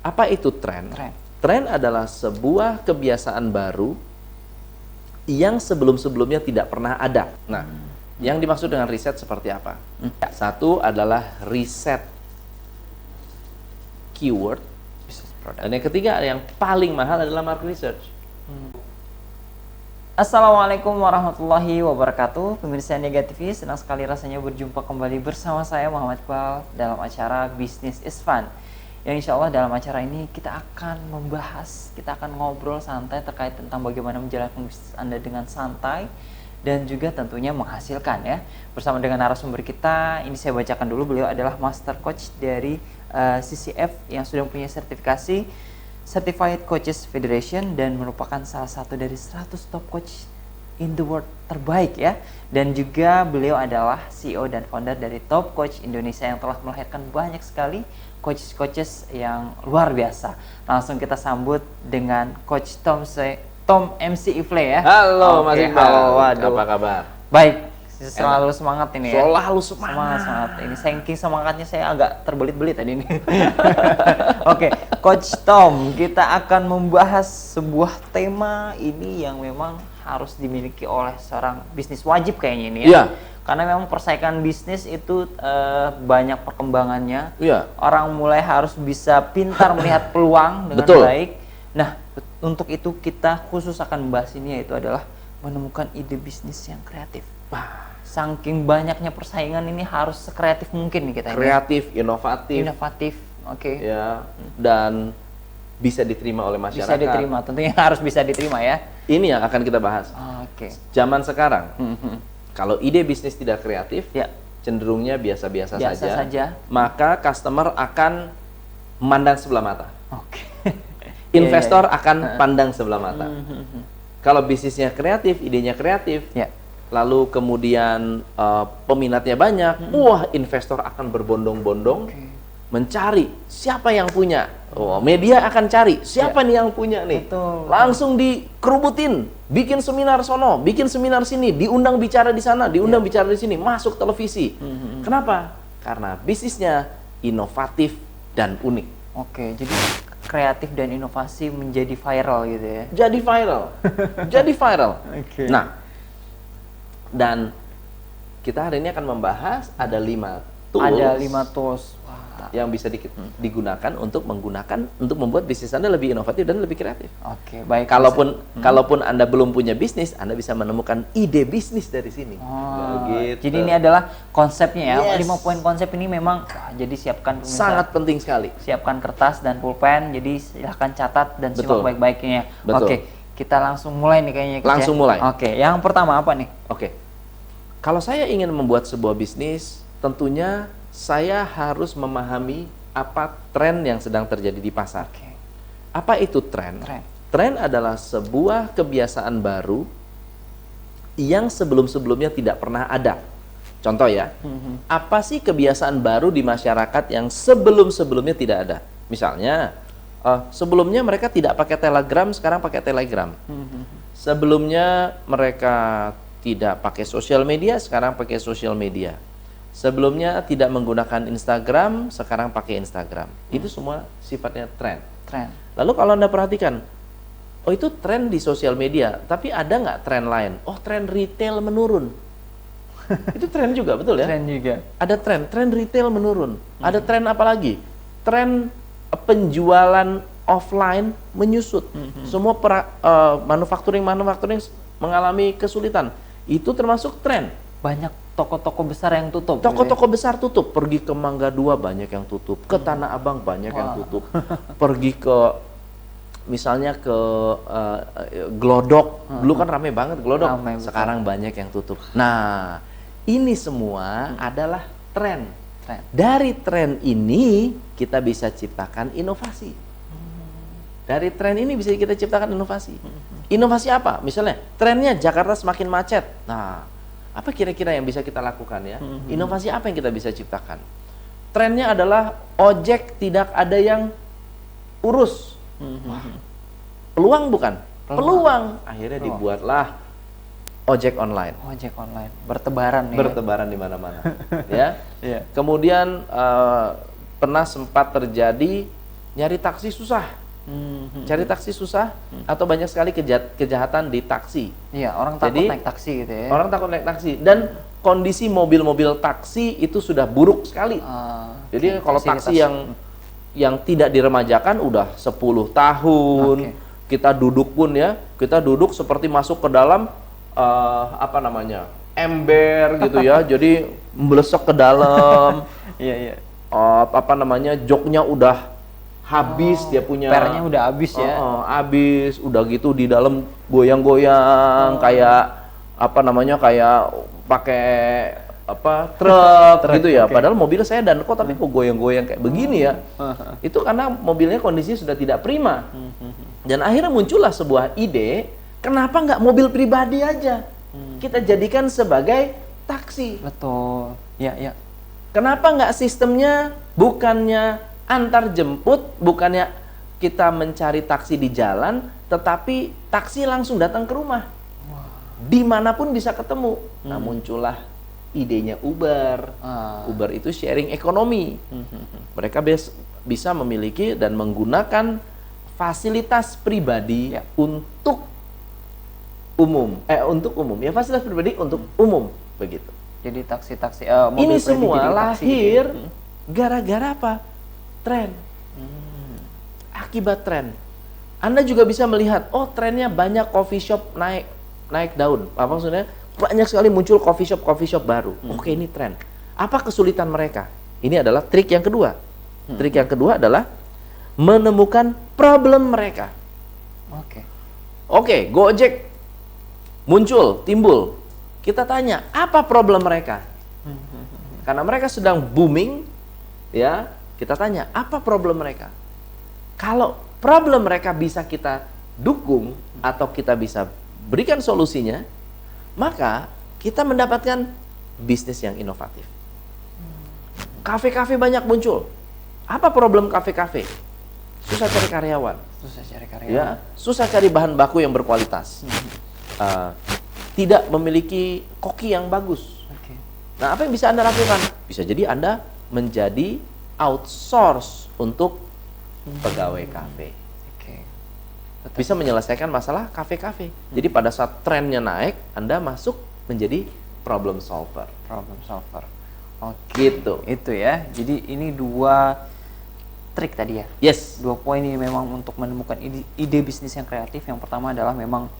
Apa itu tren? Tren. Tren adalah sebuah kebiasaan baru yang sebelum-sebelumnya tidak pernah ada. Nah, yang dimaksud dengan riset seperti apa? Satu adalah riset keyword. Dan yang ketiga, yang paling mahal adalah market research. Assalamualaikum warahmatullahi wabarakatuh. Pemirsa Niaga TV, senang sekali rasanya berjumpa kembali bersama saya Muhammad Iqbal dalam acara Business is Fun. Yang insya Allah dalam acara ini kita akan membahas, kita akan ngobrol santai terkait tentang bagaimana menjalankan bisnis Anda dengan santai dan juga tentunya menghasilkan ya. Bersama dengan narasumber kita, ini saya bacakan dulu, beliau adalah Master Coach dari CCF yang sudah mempunyai sertifikasi Certified Coaches Federation dan merupakan salah satu dari 100 top coach in the world terbaik ya. Dan juga beliau adalah CEO dan founder dari Top Coach Indonesia yang telah melahirkan banyak sekali coaches yang luar biasa. Langsung kita sambut dengan Coach Tom MC Ifle ya. Halo Mas Iqbal. Halo, waduh. Apa kabar? Baik, selalu semangat ini ya. Selalu semangat. Semangat. Ini saking semangatnya saya agak terbelit-belit tadi ini. Oke, Coach Tom, kita akan membahas sebuah tema ini yang memang harus dimiliki oleh seorang bisnis wajib kayaknya ini ya. Iya. Karena memang persaingan bisnis itu banyak perkembangannya. Iya. Orang mulai harus bisa pintar melihat peluang dengan Betul. baik. Nah, untuk itu kita khusus akan membahas ini, yaitu adalah menemukan ide bisnis yang kreatif. Saking banyaknya persaingan ini harus sekreatif mungkin nih kita ini. Kreatif, inovatif, Inovatif, oke. ya, dan bisa diterima oleh masyarakat. Bisa diterima, tentunya harus bisa diterima ya. Ini yang akan kita bahas. Oke. Zaman sekarang, kalau ide bisnis tidak kreatif, Ya, cenderungnya biasa-biasa biasa saja, saja. maka customer akan memandang sebelah mata. Oke. Investor Ya. akan pandang sebelah mata. Kalau bisnisnya kreatif, idenya kreatif, Ya. lalu kemudian peminatnya banyak, wah investor akan berbondong-bondong mencari siapa yang punya. Oh, media akan cari siapa nih yang punya nih. Betul. Langsung dikerubutin, bikin seminar sono, bikin seminar sini, diundang bicara di sana, diundang bicara di sini, masuk televisi. Kenapa? Karena bisnisnya inovatif dan unik. Oke, jadi kreatif dan inovasi menjadi viral gitu ya. Jadi viral. Jadi viral. Oke. Nah, dan kita hari ini akan membahas ada 5 tools. Ada 5 tools. Wah. Yang bisa digunakan untuk membuat bisnis Anda lebih inovatif dan lebih kreatif. Oke, baik. Kalaupun Anda belum punya bisnis, Anda bisa menemukan ide bisnis dari sini. Oh, Gitu. jadi ini adalah konsepnya ya. Yes. 5 poin konsep ini memang jadi siapkan pemirsa. Sangat penting sekali. Siapkan kertas dan pulpen. Jadi silahkan catat dan simak Betul. baik-baiknya. Betul. Oke, kita langsung mulai nih kayaknya. Coach, Langsung ya. mulai. Oke, yang pertama apa nih? Oke. Kalau saya ingin membuat sebuah bisnis, tentunya saya harus memahami apa tren yang sedang terjadi di pasar. Oke. Apa itu tren? Tren. Tren adalah sebuah kebiasaan baru yang sebelum-sebelumnya tidak pernah ada. Contoh ya, apa sih kebiasaan baru di masyarakat yang sebelum-sebelumnya tidak ada? Misalnya, sebelumnya mereka tidak pakai Telegram, sekarang pakai Telegram. Sebelumnya mereka tidak pakai sosial media, sekarang pakai sosial media. Sebelumnya tidak menggunakan Instagram, sekarang pakai Instagram. Itu semua sifatnya tren. Tren. Lalu kalau Anda perhatikan, oh itu tren di sosial media, tapi ada nggak tren lain? Oh, tren retail menurun. Itu tren juga, betul ya? Tren juga. Ada tren retail menurun. Ada tren apa lagi? Tren penjualan offline menyusut. Semua manufacturing mengalami kesulitan. Itu termasuk tren. Banyak toko-toko besar yang tutup. Toko-toko besar tutup. Pergi ke Mangga 2 banyak yang tutup. Ke Tanah Abang banyak yang tutup. Pergi ke misalnya ke Glodok. Dulu kan ramai banget Glodok. Ramai, betul. Sekarang banyak yang tutup. Nah, ini semua adalah tren. Tren. Dari tren ini kita bisa ciptakan inovasi. Dari tren ini bisa kita ciptakan inovasi. Inovasi apa? Misalnya, trennya Jakarta semakin macet. Nah, apa kira-kira yang bisa kita lakukan ya? Inovasi apa yang kita bisa ciptakan? Trennya adalah ojek tidak ada yang urus. Wah, peluang bukan? Peluang. Akhirnya dibuatlah ojek online. Ojek online. Bertebaran ya. Bertebaran di mana-mana. Ya. Iya. Kemudian pernah sempat terjadi nyari taksi susah. Cari taksi susah, atau banyak sekali kejahatan di taksi. Iya, orang takut Jadi, naik taksi gitu ya. Orang takut naik taksi, dan kondisi mobil-mobil taksi itu sudah buruk sekali. Jadi kalau taksi yang tidak diremajakan udah 10 tahun, kita duduk pun ya, kita duduk seperti masuk ke dalam ember gitu ya. Jadi melesok ke dalam. Iya. Joknya udah habis, dia punya pernya udah habis ya. Habis, udah gitu di dalam goyang-goyang kayak kayak pakai truk gitu ya. Padahal mobil saya dan kok tapi kok goyang-goyang kayak begini ya. Itu karena mobilnya kondisi sudah tidak prima. Dan akhirnya muncullah sebuah ide, kenapa nggak mobil pribadi aja kita jadikan sebagai taksi? Betul. Iya. Kenapa nggak sistemnya bukannya antar jemput, bukannya kita mencari taksi di jalan, tetapi taksi langsung datang ke rumah. Dimanapun bisa ketemu. Nah, muncullah idenya Uber. Uber itu sharing ekonomi. Mereka bisa memiliki dan menggunakan fasilitas pribadi untuk umum. Ya, fasilitas pribadi untuk umum, begitu. Jadi taksi-taksi ini semua lahir gara-gara apa? Tren. Akibat tren. Anda juga bisa melihat, trennya banyak coffee shop naik daun. Apa maksudnya? Banyak sekali muncul coffee shop baru. Oke, ini tren. Apa kesulitan mereka? Ini adalah trik yang kedua. Trik yang kedua adalah menemukan problem mereka. Oke, Gojek timbul. Kita tanya, apa problem mereka? Karena mereka sedang booming, ya. Kita tanya, apa problem mereka? Kalau problem mereka bisa kita dukung atau kita bisa berikan solusinya, maka kita mendapatkan bisnis yang inovatif. Kafe-kafe banyak muncul. Apa problem kafe-kafe? Susah cari karyawan. Ya, susah cari bahan baku yang berkualitas. Tidak memiliki koki yang bagus. Nah, apa yang bisa Anda lakukan? Bisa jadi Anda menjadi outsource untuk pegawai kafe. Bisa menyelesaikan masalah kafe-kafe. Jadi pada saat trennya naik, Anda masuk menjadi problem solver. Gitu. Itu ya. Jadi ini 2 trik tadi ya. Yes. 2 poin ini memang untuk menemukan ide bisnis yang kreatif. Yang pertama adalah memang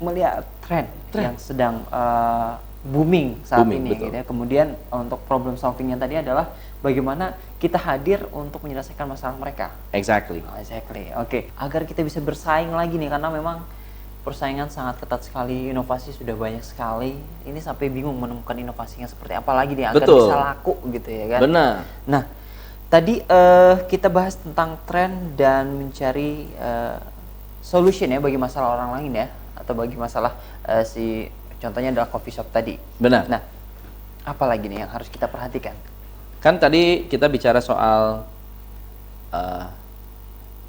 melihat tren yang sedang booming saat ini gitu ya. Kemudian untuk problem solvingnya tadi adalah bagaimana kita hadir untuk menyelesaikan masalah mereka. Exactly. Oke. Agar kita bisa bersaing lagi nih, karena memang persaingan sangat ketat sekali, inovasi sudah banyak sekali. Ini sampai bingung menemukan inovasinya seperti apa lagi nih agar bisa laku gitu ya kan. Benar. Nah, tadi kita bahas tentang tren dan mencari solution ya bagi masalah orang lain ya, atau bagi masalah contohnya adalah coffee shop tadi. Benar. Nah, apa lagi nih yang harus kita perhatikan? Kan tadi kita bicara soal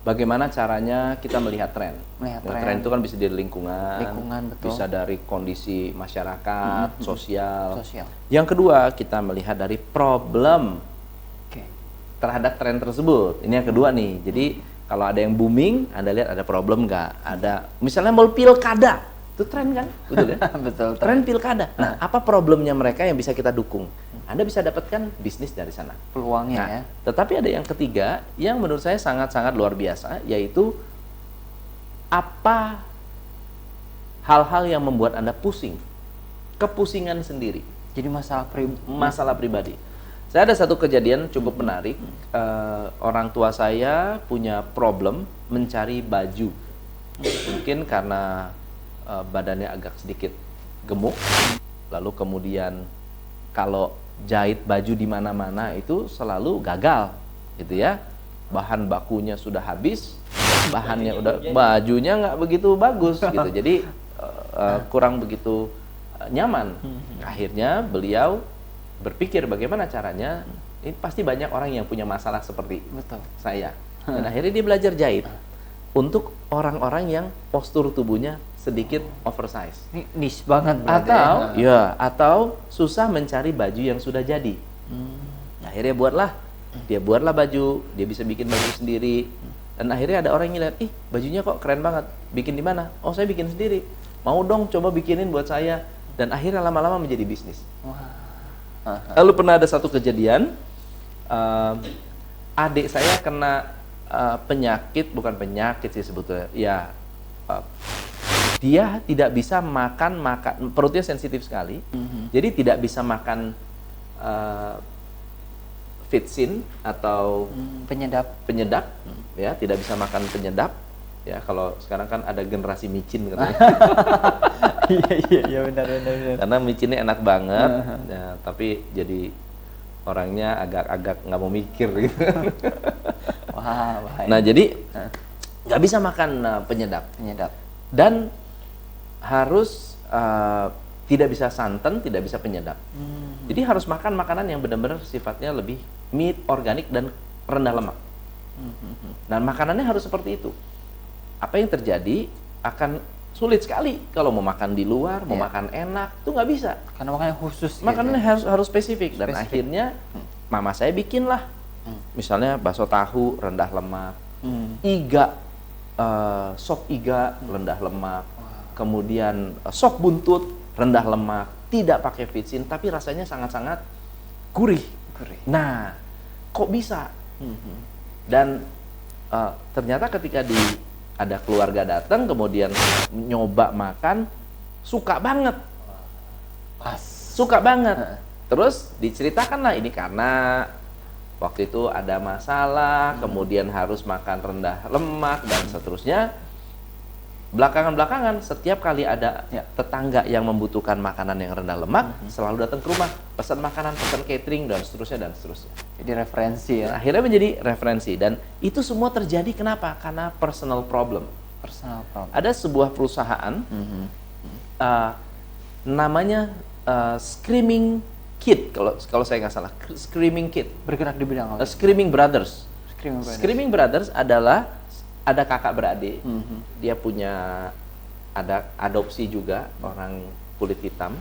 bagaimana caranya kita melihat tren. Tren itu kan bisa dari lingkungan, betul. Bisa dari kondisi masyarakat, sosial. Yang kedua, kita melihat dari problem terhadap tren tersebut. Ini yang kedua nih. Jadi kalau ada yang booming, Anda lihat ada problem nggak? Ada, misalnya mau pilkada, itu tren kan? Betul kan? Betul. Tren pilkada. Nah, apa problemnya mereka yang bisa kita dukung? Anda bisa dapatkan bisnis dari sana. Peluangnya ya. Tetapi ada yang ketiga, yang menurut saya sangat-sangat luar biasa, yaitu apa hal-hal yang membuat Anda pusing, kepusingan sendiri. Jadi masalah pribadi. Saya ada satu kejadian cukup menarik. Orang tua saya punya problem mencari baju. Mungkin karena badannya agak sedikit gemuk, lalu kemudian kalau jahit baju di mana-mana itu selalu gagal, gitu ya. Bahan bakunya sudah habis, bajunya nggak begitu bagus, gitu. Jadi kurang begitu nyaman. Akhirnya beliau berpikir bagaimana caranya. Ini pasti banyak orang yang punya masalah seperti saya. Dan akhirnya dia belajar jahit untuk orang-orang yang postur tubuhnya sedikit oversize. Ini niche banget berarti. Atau susah mencari baju yang sudah jadi. Akhirnya buatlah Dia buatlah baju, dia bisa bikin baju sendiri. Dan akhirnya ada orang yang lihat, ih bajunya kok keren banget, bikin di mana? Oh saya bikin sendiri. Mau dong coba bikinin buat saya. Dan akhirnya lama-lama menjadi bisnis. Lalu pernah ada satu kejadian, adik saya kena penyakit, bukan penyakit sih sebetulnya, ya dia tidak bisa makan, perutnya sensitif sekali, jadi tidak bisa makan Fitsin atau penyedap, ya tidak bisa makan penyedap, ya kalau sekarang kan ada generasi micin katanya. Iya benar. Karena micinnya enak banget, ya, tapi jadi orangnya agak nggak mau mikir gitu. Wah, bahaya. Nah jadi nggak bisa makan penyedap dan harus tidak bisa santan, tidak bisa penyedap. Jadi harus makan makanan yang benar-benar sifatnya lebih meat, organik dan rendah lemak. Dan makanannya harus seperti itu. Apa yang terjadi akan sulit sekali kalau mau makan di luar, mau makan enak, tuh nggak bisa. Karena makannya khusus. Makanannya harus spesifik. Dan akhirnya mama saya bikinlah, misalnya bakso tahu rendah lemak, iga, sop iga rendah lemak, kemudian sop buntut rendah lemak, tidak pakai Fitsin, tapi rasanya sangat-sangat gurih. Nah, kok bisa? Dan ternyata ketika ada keluarga datang, kemudian nyoba makan, suka banget. Suka banget. Terus diceritakanlah ini karena waktu itu ada masalah, kemudian harus makan rendah lemak dan seterusnya. Belakangan setiap kali ada tetangga yang membutuhkan makanan yang rendah lemak, selalu datang ke rumah, pesan makanan, pesan catering dan seterusnya. Jadi referensi ya. Nah, akhirnya menjadi referensi dan itu semua terjadi kenapa? Karena personal problem. Ada sebuah perusahaan namanya Screaming Kid, kalau saya nggak salah, Screaming Kid. Bergerak di bidang apa? Screaming Brothers. Screaming Brothers adalah ada kakak beradik, dia punya ada adopsi juga orang kulit hitam,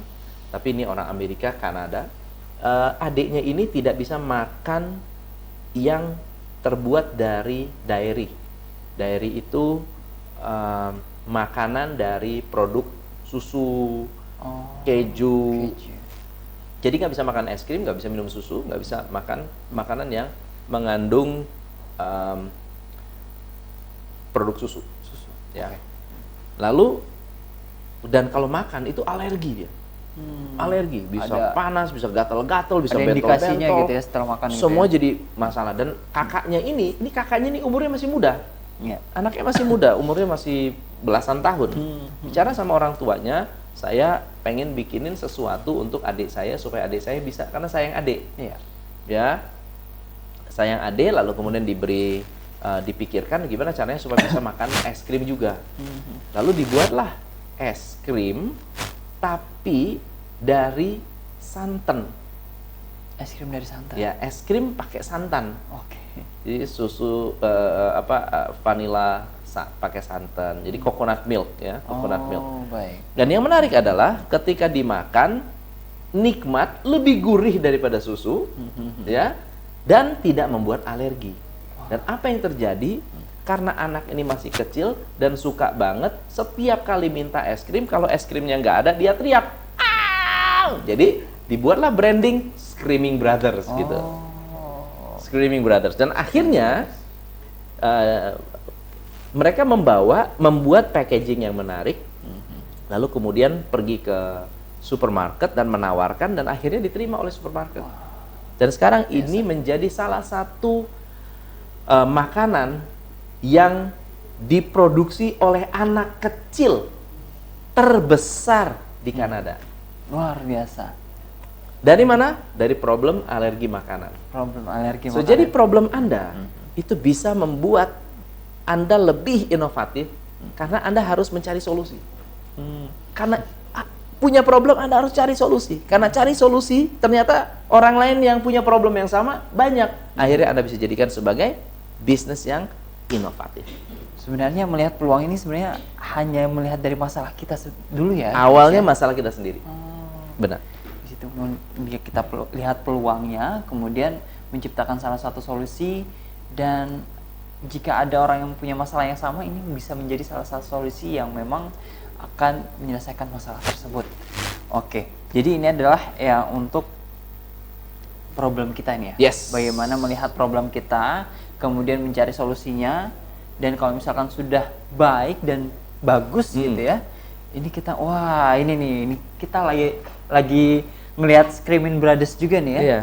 tapi ini orang Amerika, Kanada. Adiknya ini tidak bisa makan yang terbuat dari dairy. Dairy itu makanan dari produk susu, keju. Jadi nggak bisa makan es krim, nggak bisa minum susu, nggak bisa makan makanan yang mengandung produk susu. Ya. Lalu dan kalau makan itu alergi dia. Alergi, bisa panas, bisa gatal-gatal, bisa bentol-bentol. Gitu ya setelah makan. Semua jadi masalah. Dan kakaknya ini umurnya masih muda. Anaknya masih muda, umurnya masih belasan tahun. Bicara sama orang tuanya, saya pengen bikinin sesuatu untuk adik saya supaya adik saya bisa, karena sayang adik. Ya, sayang adik, lalu kemudian dipikirkan gimana caranya supaya bisa makan es krim juga. Lalu dibuatlah es krim tapi dari santan. Es krim dari santan. Ya, es krim pakai santan. Jadi susu vanilla pakai santan. Jadi coconut milk ya, coconut milk. Baik. Dan yang menarik adalah ketika dimakan nikmat, lebih gurih daripada susu, ya, dan tidak membuat alergi. Dan apa yang terjadi? Karena anak ini masih kecil dan suka banget, setiap kali minta es krim, kalau es krimnya nggak ada, dia teriak. Aaah! Jadi dibuatlah branding Screaming Brothers gitu. Screaming Brothers. Dan akhirnya mereka membuat packaging yang menarik, lalu kemudian pergi ke supermarket dan menawarkan, dan akhirnya diterima oleh supermarket. Dan sekarang ini menjadi salah satu makanan yang diproduksi oleh anak kecil terbesar di Kanada. Luar biasa. Dari mana? Dari problem alergi makanan. Jadi problem Anda itu bisa membuat Anda lebih inovatif karena Anda harus mencari solusi. Karena punya problem, Anda harus cari solusi. Karena cari solusi, ternyata orang lain yang punya problem yang sama banyak. Akhirnya Anda bisa jadikan sebagai bisnis yang inovatif. Sebenarnya melihat peluang ini sebenarnya hanya melihat dari masalah kita dulu ya. Awalnya masalah kita sendiri. Benar. Di situ kita lihat peluangnya, kemudian menciptakan salah satu solusi, dan jika ada orang yang punya masalah yang sama, ini bisa menjadi salah satu solusi yang memang akan menyelesaikan masalah tersebut. Oke, jadi ini adalah ya untuk problem kita ini ya. Yes. Bagaimana melihat problem kita, kemudian mencari solusinya, dan kalau misalkan sudah baik dan bagus gitu ya, ini kita wah ini kita lagi ngelihat Screaming Brothers juga nih ya. Iya.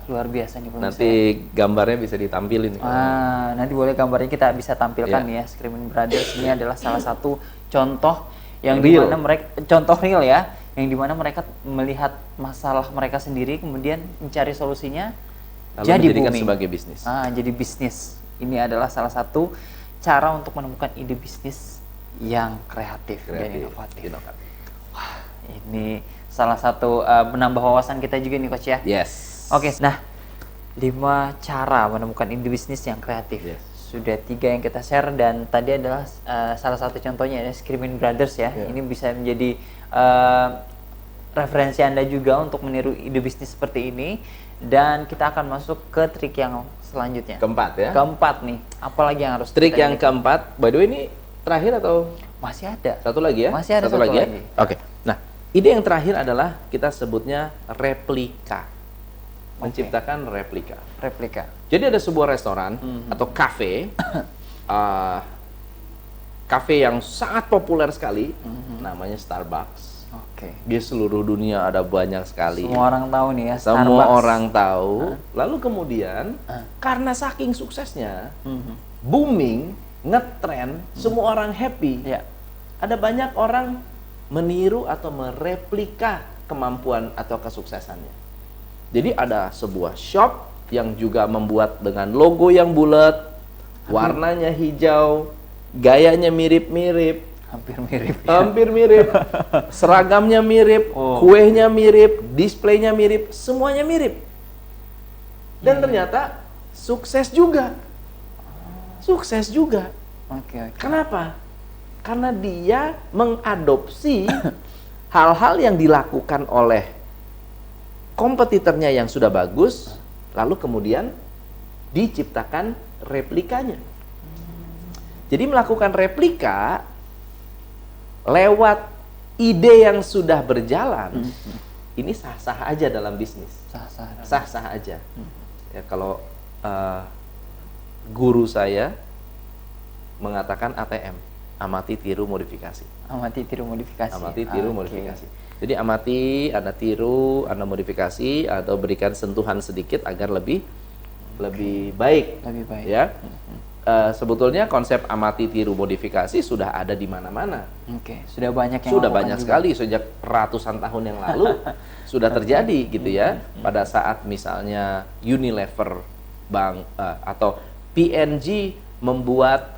Luar biasa nih pemirsa. Nanti gambarnya bisa ditampilin. Nanti boleh gambarnya kita bisa tampilkan Yeah. ya. Screaming Brothers ini adalah salah satu contoh yang Real. dimana mereka, contoh real ya, yang dimana mereka melihat masalah mereka sendiri, kemudian mencari solusinya, Lalu jadi menjadikan booming. sebagai bisnis. Jadi bisnis. Ini adalah salah satu cara untuk menemukan ide bisnis yang kreatif dan inovatif. Wah, ini salah satu menambah wawasan kita juga nih Coach ya. Yes. Oke, nah 5 cara menemukan ide bisnis yang kreatif. Yes. Sudah 3 yang kita share, dan tadi adalah salah satu contohnya ya, Screaming Brothers ya. Yeah. Ini bisa menjadi referensi Anda juga untuk meniru ide bisnis seperti ini. Dan kita akan masuk ke trik yang selanjutnya. Keempat ya. Keempat nih, apalagi yang harus Trik kita yang ini? keempat, by the way ini terakhir atau Masih ada. satu lagi ya? Masih ada satu ya? lagi. Oke. Nah, ide yang terakhir adalah kita sebutnya replika. Menciptakan replika. Replika. Jadi ada sebuah restoran atau kafe, kafe yang sangat populer sekali, namanya Starbucks. Oke. Di seluruh dunia ada banyak sekali. Semua orang tahu nih ya, Semua Starbucks. orang tahu. Lalu kemudian karena saking suksesnya, booming, ngetrend, semua orang happy. Ya. Ada banyak orang meniru atau mereplika kemampuan atau kesuksesannya. Jadi ada sebuah shop yang juga membuat dengan logo yang bulat, warnanya hijau, gayanya mirip-mirip, Hampir mirip. hampir mirip, seragamnya mirip, kuenya mirip, displaynya mirip, semuanya mirip. Dan ternyata sukses juga. Sukses juga. Oke. Kenapa? Karena dia mengadopsi hal-hal yang dilakukan oleh kompetitornya yang sudah bagus, lalu kemudian diciptakan replikanya. Jadi melakukan replika lewat ide yang sudah berjalan, ini sah-sah aja dalam bisnis. Sah-sah aja. Ya, kalau guru saya mengatakan ATM, amati, tiru, modifikasi. Amati, tiru, modifikasi. Amati, tiru, modifikasi. Jadi amati, Anda tiru, Anda modifikasi, atau berikan sentuhan sedikit agar lebih baik. Lebih baik. Ya. Sebetulnya konsep amati, tiru, modifikasi sudah ada di mana-mana. Oke, sudah banyak yang Sudah lakukan banyak juga. sekali sejak ratusan tahun yang lalu sudah terjadi gitu ya. Pada saat misalnya Unilever Bank atau P&G membuat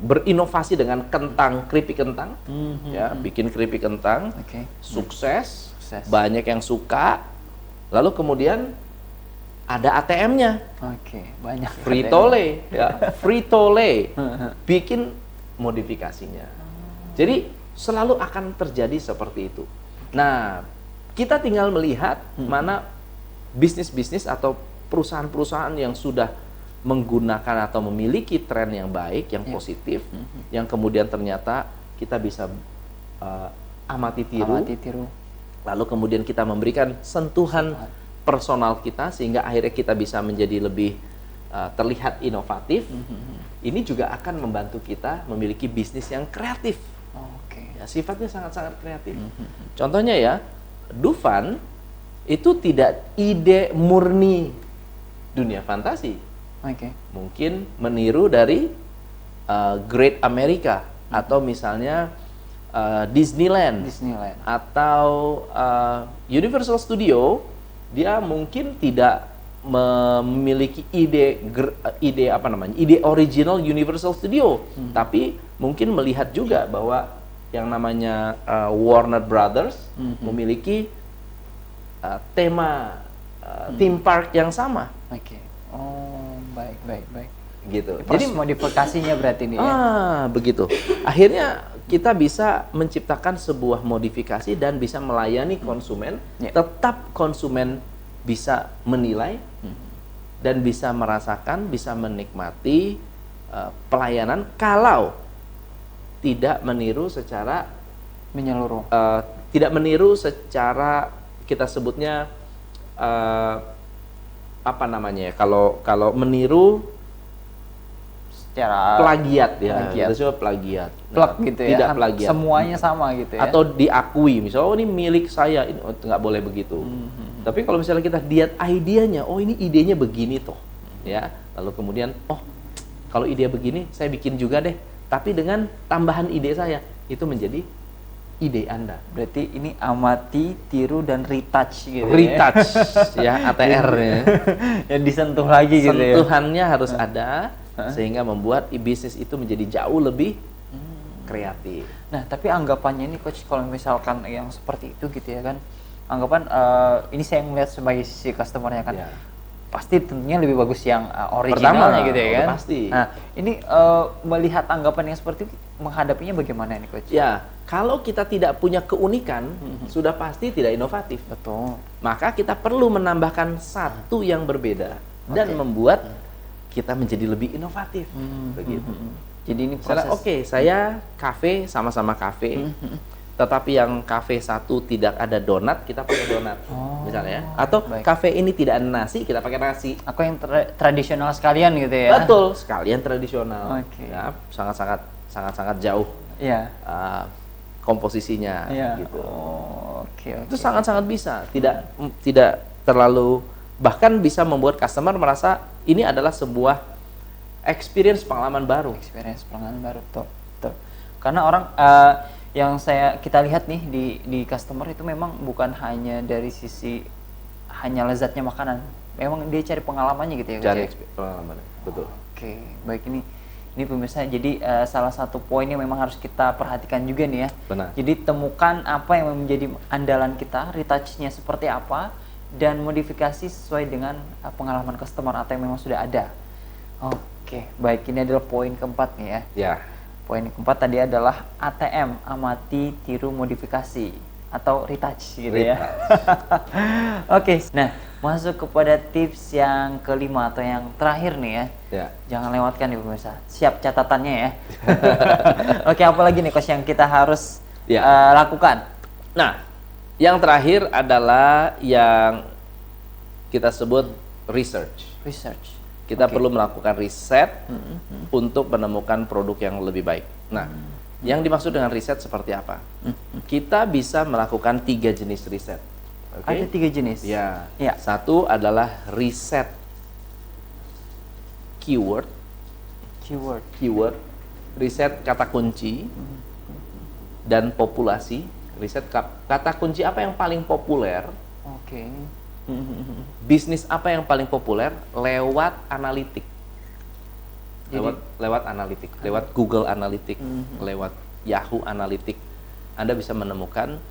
berinovasi dengan kentang, keripik kentang, ya, bikin keripik kentang, Oke. sukses, Sukses. banyak yang suka, lalu kemudian ada ATM-nya, Oke, banyak. Frito-Lay, ya, Frito-Lay, bikin modifikasinya. Jadi selalu akan terjadi seperti itu. Nah, kita tinggal melihat mana bisnis-bisnis atau perusahaan-perusahaan yang sudah menggunakan atau memiliki tren yang baik, yang positif, yang kemudian ternyata kita bisa amati, tiru, lalu kemudian kita memberikan sentuhan personal kita sehingga akhirnya kita bisa menjadi lebih terlihat inovatif. Ini juga akan membantu kita memiliki bisnis yang kreatif. Oke. Ya, sifatnya sangat-sangat kreatif. Contohnya ya, Dufan itu tidak ide murni dunia fantasi. Oke. Mungkin meniru dari Great America atau misalnya Disneyland atau Universal Studio. Dia mungkin tidak memiliki ide original Universal Studio, tapi mungkin melihat juga bahwa yang namanya Warner Brothers memiliki tema theme park yang sama. Oke. Oh, baik. Gitu. Jadi modifikasinya berarti ini ya. Begitu. Akhirnya kita bisa menciptakan sebuah modifikasi dan bisa melayani konsumen, tetap konsumen bisa menilai dan bisa merasakan, bisa menikmati pelayanan kalau tidak meniru secara menyeluruh. Tidak meniru secara kita sebutnya apa namanya ya? Kalau meniru Secara plagiat ya, plagiat. kita coba plagiat. plug gitu ya. Tidak plagiat. Semuanya sama gitu ya. Atau diakui, misalnya oh ini milik saya, ini nggak boleh begitu. Tapi kalau misalnya kita lihat idenya, oh ini idenya begini toh, ya. Lalu kemudian, oh kalau ide begini, saya bikin juga deh. Tapi dengan tambahan ide saya, itu menjadi ide Anda. Berarti ini amati, tiru dan retouch gitu Retouch, ya ATR-nya. ya disentuh lagi gitu ya. Sentuhannya harus ada, sehingga membuat bisnis itu menjadi jauh lebih kreatif. Nah, tapi anggapannya ini coach, kalau misalkan yang seperti itu gitu ya kan, anggapan ini saya melihat sebagai sisi customer-nya kan, Ya. pasti tentunya lebih bagus yang originalnya Pertama, gitu ya kan. pasti. Nah, ini melihat anggapan yang seperti itu, menghadapinya bagaimana nih coach? Ya, kalau kita tidak punya keunikan, sudah pasti tidak inovatif. Betul. Maka kita perlu menambahkan satu yang berbeda dan membuat kita menjadi lebih inovatif. Begitu. Jadi ini Misalnya, proses. oke, saya kafe, sama-sama kafe, tetapi yang kafe satu tidak ada donat, kita pakai donat, misalnya. Atau baik. kafe ini tidak ada nasi, kita pakai nasi. Aku yang tradisional sekalian gitu ya. Betul, sekalian tradisional. Oke. Ya, sangat-sangat jauh Iya. komposisinya, Iya. gitu. Oh, oke. Itu sangat-sangat bisa, tidak terlalu, bahkan bisa membuat customer merasa ini adalah sebuah experience pengalaman baru. Experience pengalaman baru, betul. Karena orang yang kita lihat nih di customer itu memang bukan hanya dari sisi hanya lezatnya makanan, memang dia cari pengalamannya gitu ya. Cari Coach, ya? pengalaman, betul. Oke, baik, ini pemirsa. Jadi salah satu poin yang memang harus kita perhatikan juga nih ya. Benar. Jadi temukan apa yang menjadi andalan kita, retouch-nya seperti apa, dan modifikasi sesuai dengan pengalaman customer atau yang memang sudah ada. Oke, baik, ini adalah poin keempat nih ya. Ya. Poin keempat tadi adalah ATM, amati, tiru, modifikasi atau retouch gitu ya. Oke, nah masuk kepada tips yang kelima atau yang terakhir nih ya. Ya. Jangan lewatkan nih pemirsa. Siap catatannya ya. Oke, apa lagi nih coach yang kita harus lakukan? Nah, yang terakhir adalah yang kita sebut research. Research. Kita perlu melakukan riset untuk menemukan produk yang lebih baik. Nah, yang dimaksud dengan riset seperti apa? Kita bisa melakukan 3 jenis riset. Oke? Ada 3 jenis. Ya. Ya. Satu adalah riset keyword, riset kata kunci dan populasi. Riset kata kunci apa yang paling populer, Oke. bisnis apa yang paling populer lewat analitik. Lewat analitik, lewat Google Analytics, lewat Yahoo Analytics, Anda bisa menemukan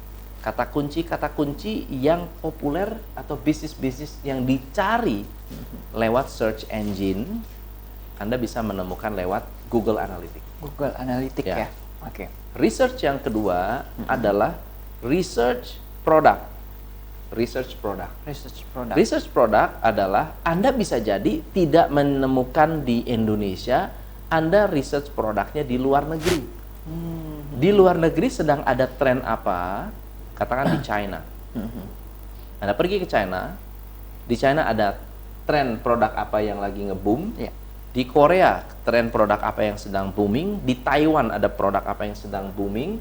kata kunci yang populer atau bisnis-bisnis yang dicari lewat search engine. Anda bisa menemukan lewat Google Analytics. Google Analytics Ya. ya. Oke. Research yang kedua adalah research product. Research product. Research product adalah Anda bisa jadi tidak menemukan di Indonesia, Anda research produknya di luar negeri. Di luar negeri sedang ada tren apa? Katakan di China. Anda pergi ke China, di China ada tren produk apa yang lagi nge-boom. Ya. Di Korea, tren produk apa yang sedang booming. Di Taiwan ada produk apa yang sedang booming.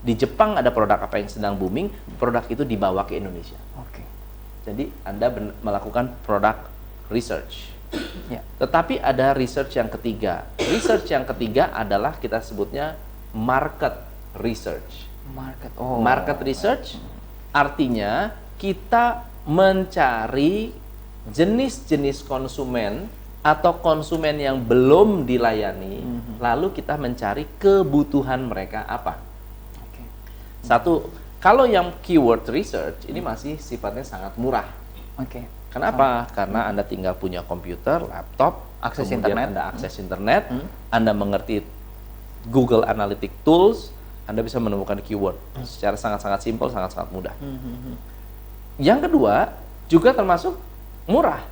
Di Jepang ada produk apa yang sedang booming. Produk itu dibawa ke Indonesia. Oke. Jadi Anda melakukan product research. Ya. Tetapi ada research yang ketiga. Research yang ketiga adalah kita sebutnya market research. Market research artinya kita mencari jenis-jenis konsumen atau konsumen yang belum dilayani, lalu kita mencari kebutuhan mereka apa. Satu, kalau yang keyword research ini masih sifatnya sangat murah. Oke. Kenapa? Karena Anda tinggal punya komputer, laptop, Akses kemudian internet. Anda akses internet, Anda mengerti Google Analytics Tools, Anda bisa menemukan keyword secara sangat-sangat simpel, sangat-sangat mudah. Yang kedua, juga termasuk murah.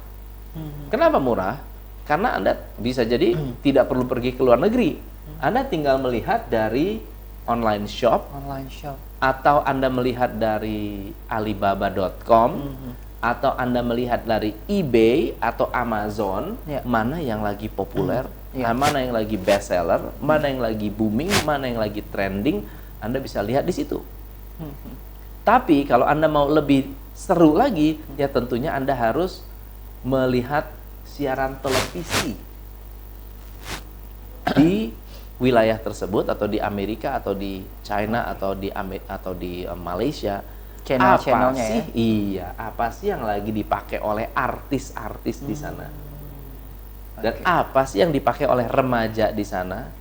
Kenapa murah? Karena Anda bisa jadi tidak perlu pergi ke luar negeri. Anda tinggal melihat dari online shop, atau Anda melihat dari Alibaba.com, atau Anda melihat dari eBay atau Amazon, mana yang lagi populer, mana yang lagi best seller, mana yang lagi booming, mana yang lagi trending, Anda bisa lihat di situ. Tapi kalau Anda mau lebih seru lagi, ya tentunya Anda harus melihat siaran televisi di wilayah tersebut, atau di Amerika, atau di China, atau di Malaysia. Channel-channelnya sih, iya, apa sih yang lagi dipakai oleh artis-artis di sana? Dan apa sih yang dipakai oleh remaja di sana?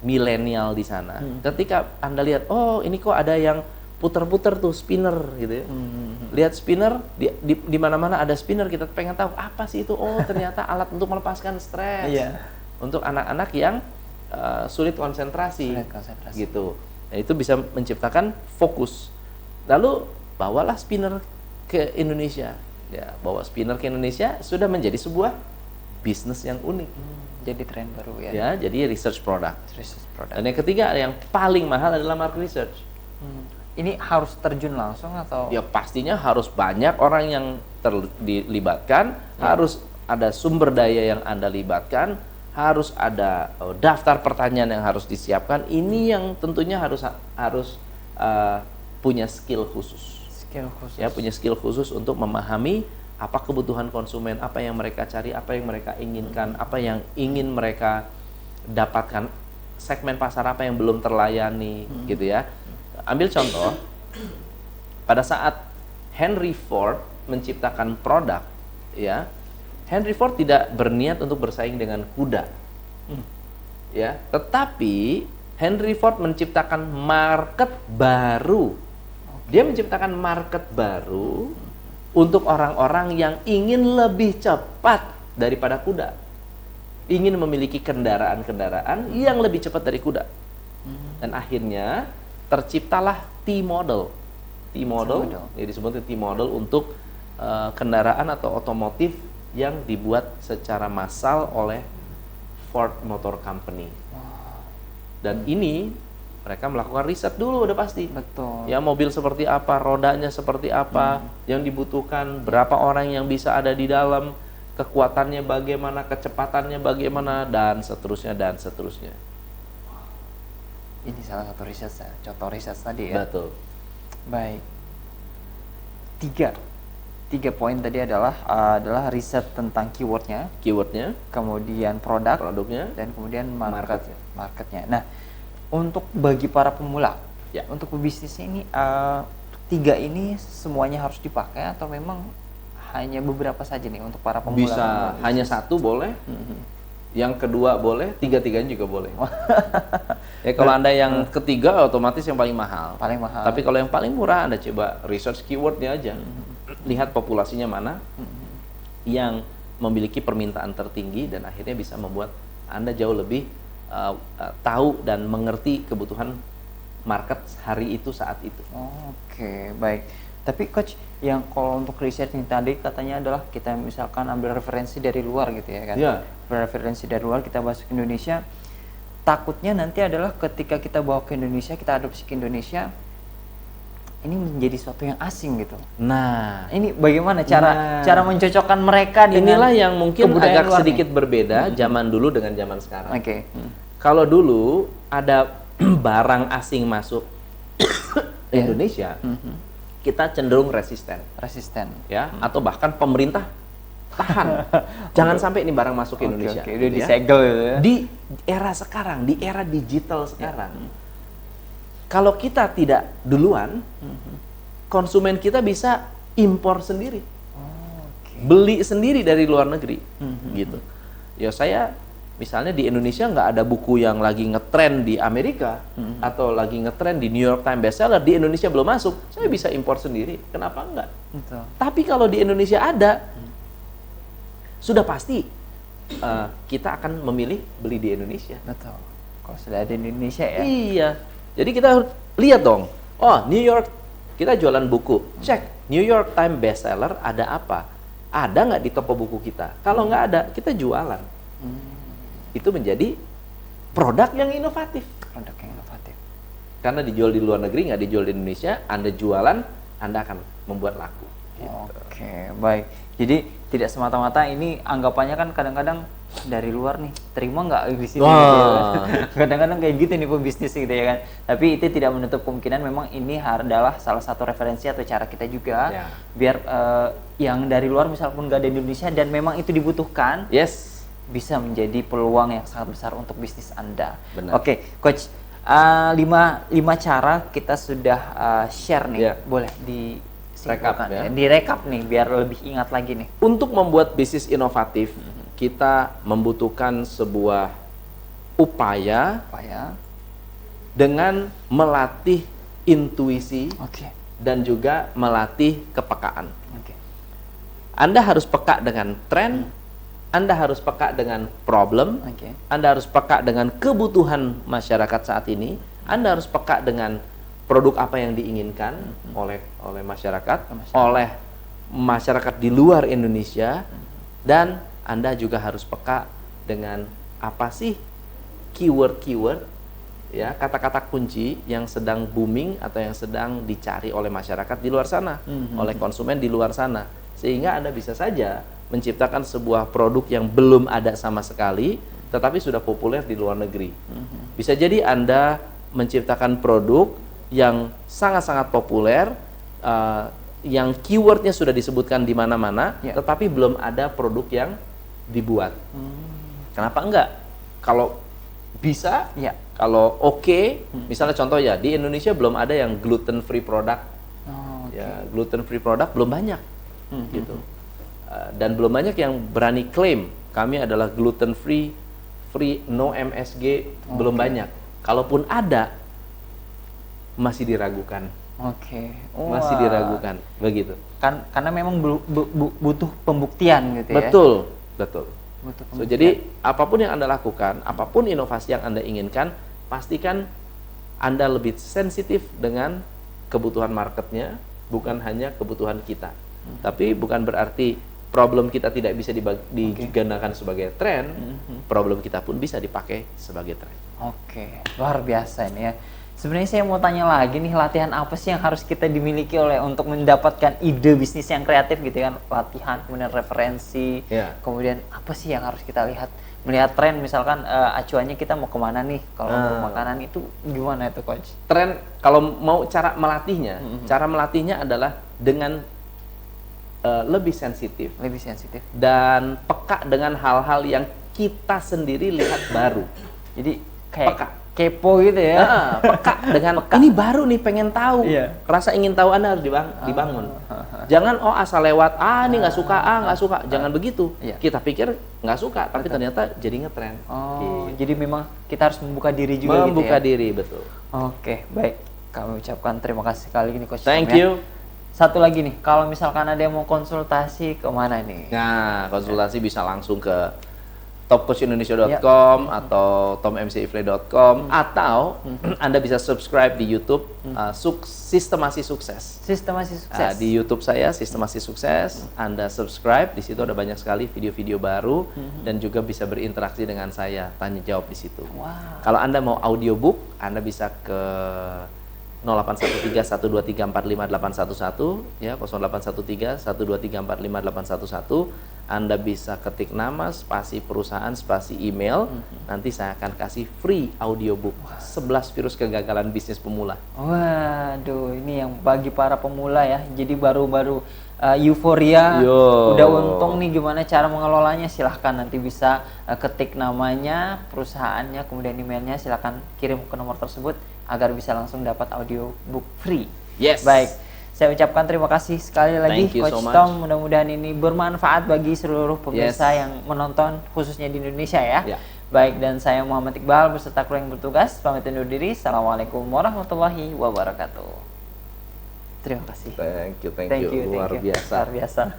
Milenial di sana. Ketika Anda lihat, oh ini kok ada yang puter-puter tuh spinner gitu ya. Lihat spinner, di mana-mana ada spinner, kita pengen tahu apa sih itu? Oh, ternyata alat untuk melepaskan stres. Untuk anak-anak yang sulit konsentrasi. Gitu. Nah, itu bisa menciptakan fokus. Lalu bawalah spinner ke Indonesia. Ya, bawa spinner ke Indonesia sudah menjadi sebuah bisnis yang unik. Jadi tren baru ya. Ya, jadi research product. Dan yang ketiga, yang paling mahal adalah market research. Ini harus terjun langsung atau? Ya pastinya harus banyak orang yang dilibatkan, harus ada sumber daya yang Anda libatkan, harus ada daftar pertanyaan yang harus disiapkan. Ini yang tentunya harus punya skill khusus. Ya, punya skill khusus untuk memahami apa kebutuhan konsumen, apa yang mereka cari, apa yang mereka inginkan, apa yang ingin mereka dapatkan, segmen pasar apa yang belum terlayani, gitu ya. Ambil contoh, pada saat Henry Ford menciptakan produk, ya, Henry Ford tidak berniat untuk bersaing dengan kuda, ya, tetapi Henry Ford menciptakan market baru. Dia menciptakan market baru untuk orang-orang yang ingin lebih cepat daripada kuda, ingin memiliki kendaraan-kendaraan yang lebih cepat dari kuda, dan akhirnya terciptalah T-model. T-model, ya disebutnya T-model untuk kendaraan atau otomotif yang dibuat secara massal oleh Ford Motor Company. Dan ini mereka melakukan riset dulu, udah pasti. Betul. Ya, mobil seperti apa, rodanya seperti apa, yang dibutuhkan, berapa orang yang bisa ada di dalam, kekuatannya bagaimana, kecepatannya bagaimana, dan seterusnya dan seterusnya. Ini salah satu riset, contoh riset tadi ya. Betul. Baik. Tiga poin tadi adalah riset tentang keywordnya, kemudian produknya, dan kemudian marketnya. Nah, untuk bagi para pemula, untuk berbisnisnya ini, tiga ini semuanya harus dipakai atau memang hanya beberapa saja nih untuk para pemula? Bisa hanya satu boleh, yang kedua boleh, tiga-tiganya juga boleh. Ya, kalau Anda yang ketiga otomatis yang paling mahal. Tapi kalau yang paling murah, Anda coba research keywordnya aja. Lihat populasinya mana yang memiliki permintaan tertinggi, dan akhirnya bisa membuat Anda jauh lebih tahu dan mengerti kebutuhan market hari itu saat itu. Oke, baik. Tapi coach, yang kalau untuk riset yang tadi katanya adalah kita misalkan ambil referensi dari luar gitu ya kan? Iya. Referensi dari luar kita bawa ke Indonesia. Takutnya nanti adalah ketika kita bawa ke Indonesia, kita adopsi ke Indonesia, ini menjadi sesuatu yang asing gitu. Nah, ini bagaimana cara mencocokkan mereka dengan inilah yang mungkin agak sedikit nih berbeda zaman dulu dengan zaman sekarang. Oke. Kalau dulu ada barang asing masuk Indonesia, kita cenderung resisten, ya, atau bahkan pemerintah tahan, jangan sampai ini barang masuk ke Indonesia. Udah disegel gitu ya. Di era sekarang, di era digital sekarang, kalau kita tidak duluan, konsumen kita bisa impor sendiri, beli sendiri dari luar negeri, gitu. Ya, saya misalnya di Indonesia nggak ada buku yang lagi ngetrend di Amerika atau lagi ngetrend di New York Times bestseller, di Indonesia belum masuk, saya bisa impor sendiri. Kenapa enggak? Betul. Tapi kalau di Indonesia ada, sudah pasti kita akan memilih beli di Indonesia. Betul. Kalau sudah ada di Indonesia ya. Iya. Jadi kita harus lihat dong, oh New York, kita jualan buku, cek New York Times bestseller ada apa? Ada nggak di toko buku kita? Kalau nggak ada, kita jualan. Itu menjadi produk yang inovatif. Produk yang inovatif. Karena dijual di luar negeri, nggak dijual di Indonesia, Anda jualan, Anda akan membuat laku. Oke, baik. Jadi tidak semata-mata ini anggapannya kan kadang-kadang dari luar nih, terima nggak di sini? Gitu ya kan? Kadang-kadang kayak gitu nih pebisnis gitu ya kan. Tapi itu tidak menutup kemungkinan memang ini adalah salah satu referensi atau cara kita juga biar yang dari luar misalpun nggak ada di Indonesia dan memang itu dibutuhkan, bisa menjadi peluang yang sangat besar untuk bisnis Anda. Benar. Oke, Coach, lima cara kita sudah share nih, boleh rekap ya. Direkap nih biar lebih ingat lagi nih. Untuk membuat bisnis inovatif, kita membutuhkan sebuah upaya dengan melatih intuisi dan juga melatih kepekaan. Anda harus peka dengan tren, Anda harus peka dengan problem, Anda harus peka dengan kebutuhan masyarakat saat ini, Anda harus peka dengan produk apa yang diinginkan oleh masyarakat, oleh masyarakat di luar Indonesia, dan Anda juga harus peka dengan apa sih keyword ya, kata-kata kunci yang sedang booming atau yang sedang dicari oleh masyarakat di luar sana, oleh konsumen di luar sana, sehingga Anda bisa saja menciptakan sebuah produk yang belum ada sama sekali tetapi sudah populer di luar negeri. Bisa jadi Anda menciptakan produk yang sangat-sangat populer, yang keywordnya sudah disebutkan di mana-mana, tetapi belum ada produk yang dibuat. Kenapa enggak? Kalau bisa, kalau misalnya contoh ya, di Indonesia belum ada yang gluten free product, ya gluten free product belum banyak, gitu. Dan belum banyak yang berani klaim kami adalah gluten free, no MSG, belum banyak. Kalaupun ada, masih diragukan. Masih diragukan, begitu. Karena memang butuh pembuktian gitu ya. Betul. So, jadi apapun yang Anda lakukan, apapun inovasi yang Anda inginkan, pastikan Anda lebih sensitif dengan kebutuhan marketnya, bukan hanya kebutuhan kita. Tapi bukan berarti problem kita tidak bisa digunakan sebagai tren, problem kita pun bisa dipakai sebagai tren. Luar biasa ini ya. Sebenarnya saya mau tanya lagi nih, latihan apa sih yang harus kita dimiliki untuk mendapatkan ide bisnis yang kreatif gitu kan? Latihan, kemudian referensi, kemudian apa sih yang harus kita lihat? Melihat tren misalkan acuannya kita mau kemana nih? Kalau untuk makanan itu gimana itu, Coach? Tren, kalau mau cara melatihnya adalah dengan lebih sensitif dan peka dengan hal-hal yang kita sendiri lihat baru. Jadi kayak kepo gitu ya. Peka dengan ini baru nih, pengen tahu. Rasa ingin tahu Anda harus dibangun. Jangan asal lewat, ini nggak suka, Jangan begitu. Kita pikir nggak suka, tapi ternyata jadi ngetren. Jadi memang kita harus membuka diri juga membuka diri, betul. Baik. Kami ucapkan terima kasih sekali ini, Coach. Thank you. Satu lagi nih, kalau misalkan ada yang mau konsultasi kemana nih? Nah, konsultasi bisa langsung ke topcoachindonesia.com atau tommcifle.com atau Anda bisa subscribe di YouTube Sistemasi Sukses. Di YouTube saya Sistemasi Sukses, Anda subscribe, di situ ada banyak sekali video-video baru dan juga bisa berinteraksi dengan saya, tanya jawab di situ. Kalau Anda mau audiobook, Anda bisa ke 0813-123-45811 ya, 0813-123-45811. Anda bisa ketik nama, spasi perusahaan, spasi email, nanti saya akan kasih free audiobook 11 virus kegagalan bisnis pemula. Waduh, ini yang bagi para pemula ya, jadi baru-baru euforia, udah untung nih gimana cara mengelolanya, silahkan nanti bisa ketik namanya, perusahaannya, kemudian emailnya, silahkan kirim ke nomor tersebut agar bisa langsung dapat audiobook free. Baik, saya ucapkan terima kasih sekali lagi Coach Tom, mudah-mudahan ini bermanfaat bagi seluruh pemirsa yang menonton khususnya di Indonesia ya. Baik, dan saya Muhammad Iqbal beserta kru yang bertugas pamit undur diri. Assalamualaikum warahmatullahi wabarakatuh. Terima kasih. Thank you. Luar biasa.